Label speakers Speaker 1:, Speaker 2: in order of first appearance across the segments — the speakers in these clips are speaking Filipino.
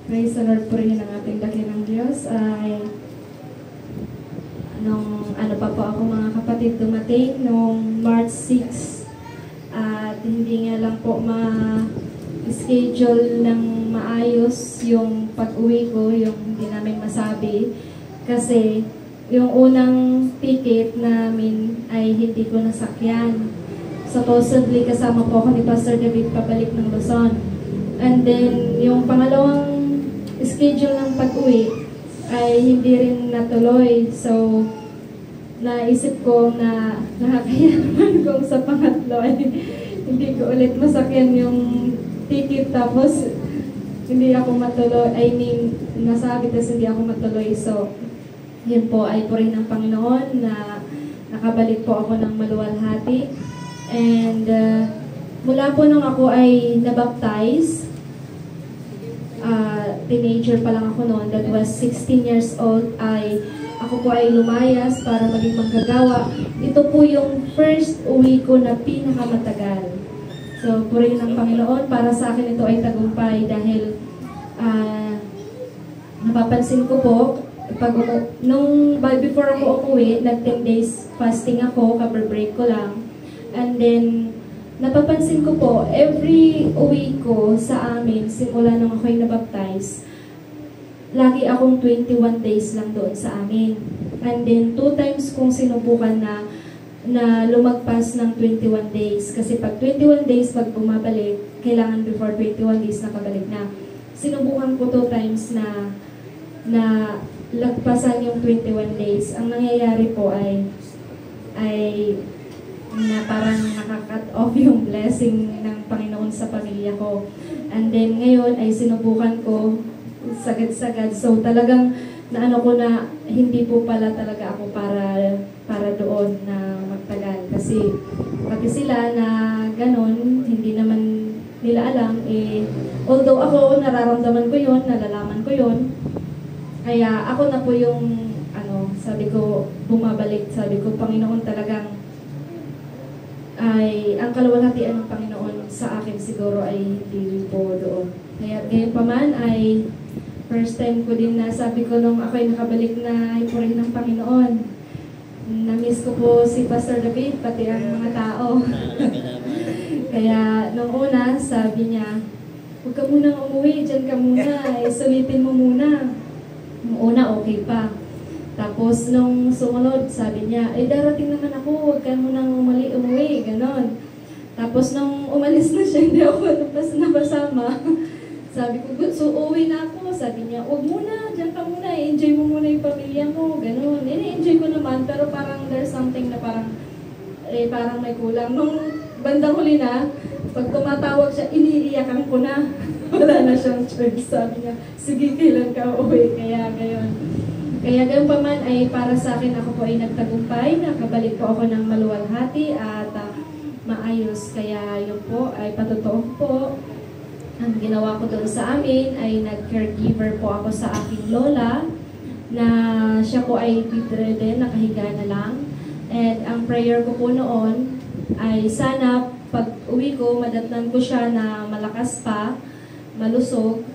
Speaker 1: Praise the Lord, purihin ang ating dakilang Diyos. Ay, nung ano pa po ako mga kapatid dumating, nung March 6. At hindi nga lang po ma-schedule ng maayos yung pag-uwi ko, yung hindi namin masabi. Kasi yung unang ticket namin ay hindi ko nasakyan. Supposedly kasama po ako ni Pastor David pabalik ng Luzon. And then yung pangalawang schedule ng pag-uwi ay hindi rin natuloy. So, naisip ko na nakakaya naman kung sa pangatlo ay hindi ko ulit masakyan yung ticket tapos hindi ako matuloy. I mean, nasabi tapos hindi ako matuloy. So, yun po ay purihin ng Panginoon na nakabalik po ako ng maluwalhati. And mula po nung ako ay nabaptize, teenager pa lang ako noon, that was 16 years old, ako po ay lumayas para maging manggagawa. Ito po yung first uwi ko na pinakamatagal. So, purihin ng Panginoon, para sa akin ito ay tagumpay dahil napapansin ko po, before ako umuwi, nag 10 days fasting ako, cover-break ko lang. And then, napapansin ko po, every uwi ko sa amin, simula nung ako'y nabaptize, lagi akong 21 days lang doon sa amin. And then, 2 times kong sinubukan na lumagpas ng 21 days. Kasi pag 21 days, pag bumabalik, kailangan before 21 days nakabalik na. Sinubukan ko 2 times na lagpasan yung 21 days. Ang nangyayari po ay na parang nakakat off yung blessing ng Panginoon sa pamilya ko. And then ngayon ay sinubukan ko sagad-sagad. So talagang naano ko na hindi po pala talaga ako para doon na magtagal. Kasi pati sila na ganon, hindi naman nila alam. Although ako nararamdaman ko yon, nalalaman ko yon. Kaya ako na po yung sabi ko, bumabalik. Sabi ko, Panginoon talagang ay ang kaluwalhatian ng Panginoon sa akin siguro ay hindi po doon. Kaya ngayon pa man ay first time ko din na sabi ko nung ako'y nakabalik na ipurihin ng Panginoon. Na-miss ko po si Pastor David, pati ang mga tao. Kaya nung una, sabi niya, huwag ka munang umuwi, dyan ka muna, sulitin mo muna. Nung una, okay pa. Tapos, nung sumunod, sabi niya, darating naman ako, huwag ka munang umuwi, ganon. Tapos, nung umalis na siya, hindi ako napasama. Sabi ko, so uwi na ako. Sabi niya, huwag muna, dyan ka muna, enjoy mo muna yung pamilya mo, ganon. Enjoy ko naman, pero parang there's something na parang may kulang. Nung bandang huli na, pag tumatawag siya, iniiyakan ko na. Wala na siyang choice. Sabi niya, sige, kailan ka uwi? Kaya gayon. Kaya gayon pa man ay para sa akin, ako po ay nagtagumpay, nakabalik po ako ng maluwalhati at maayos. Kaya yun po ay patotoo po. Ang ginawa ko doon sa amin ay nag-caregiver po ako sa aking lola na siya po ay bedridden, nakahiga na lang. And ang prayer ko po noon ay sana pag uwi ko, madatnan ko siya na malakas pa, malusog.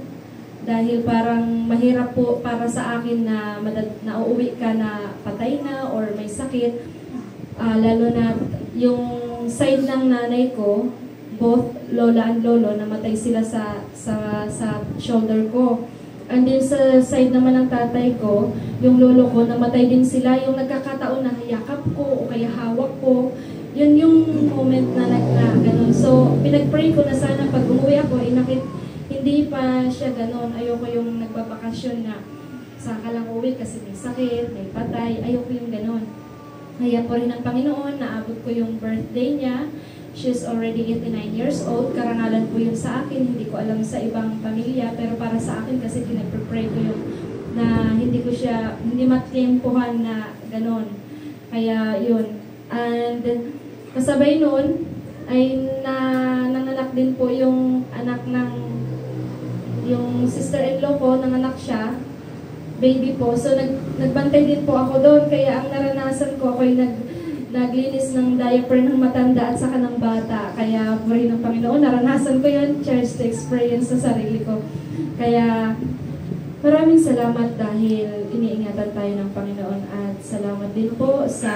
Speaker 1: Dahil parang mahirap po para sa akin na uuwi ka na patay na or may sakit. Lalo na yung side ng nanay ko, both lola and lolo, namatay sila sa shoulder ko. And then sa side naman ng tatay ko, yung lolo ko, namatay din sila. Yung nagkakataon na yakap ko o kaya hawak ko, yun yung moment na ganun. So, pinag-pray ko na sana pag umuwi ako, hindi pa siya ganon. Ayoko yung nagbabakasyon na saka lang uwi kasi may sakit, may patay. Ayoko yung ganon. Kaya po rin ng Panginoon, naabot ko yung birthday niya. She's already 89 years old. Karangalan po yun sa akin. Hindi ko alam sa ibang pamilya. Pero para sa akin kasi pinag-pray ko yung na hindi matempuhan na ganon. Kaya yun. And kasabay nun ay nanganak din po yung anak ng yung sister-in-law ko, nanganak siya, baby po. So, nagbantay din po ako doon. Kaya ang naranasan ko, ako'y naglinis ng diaper ng matanda at saka ng bata. Kaya, puri ng Panginoon, naranasan ko yun, church experience sa sarili ko. Kaya, Maraming salamat dahil iniingatan tayo ng Panginoon at salamat din po sa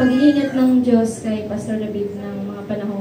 Speaker 1: pag-iingat ng Diyos kay Pastor David ng mga panahong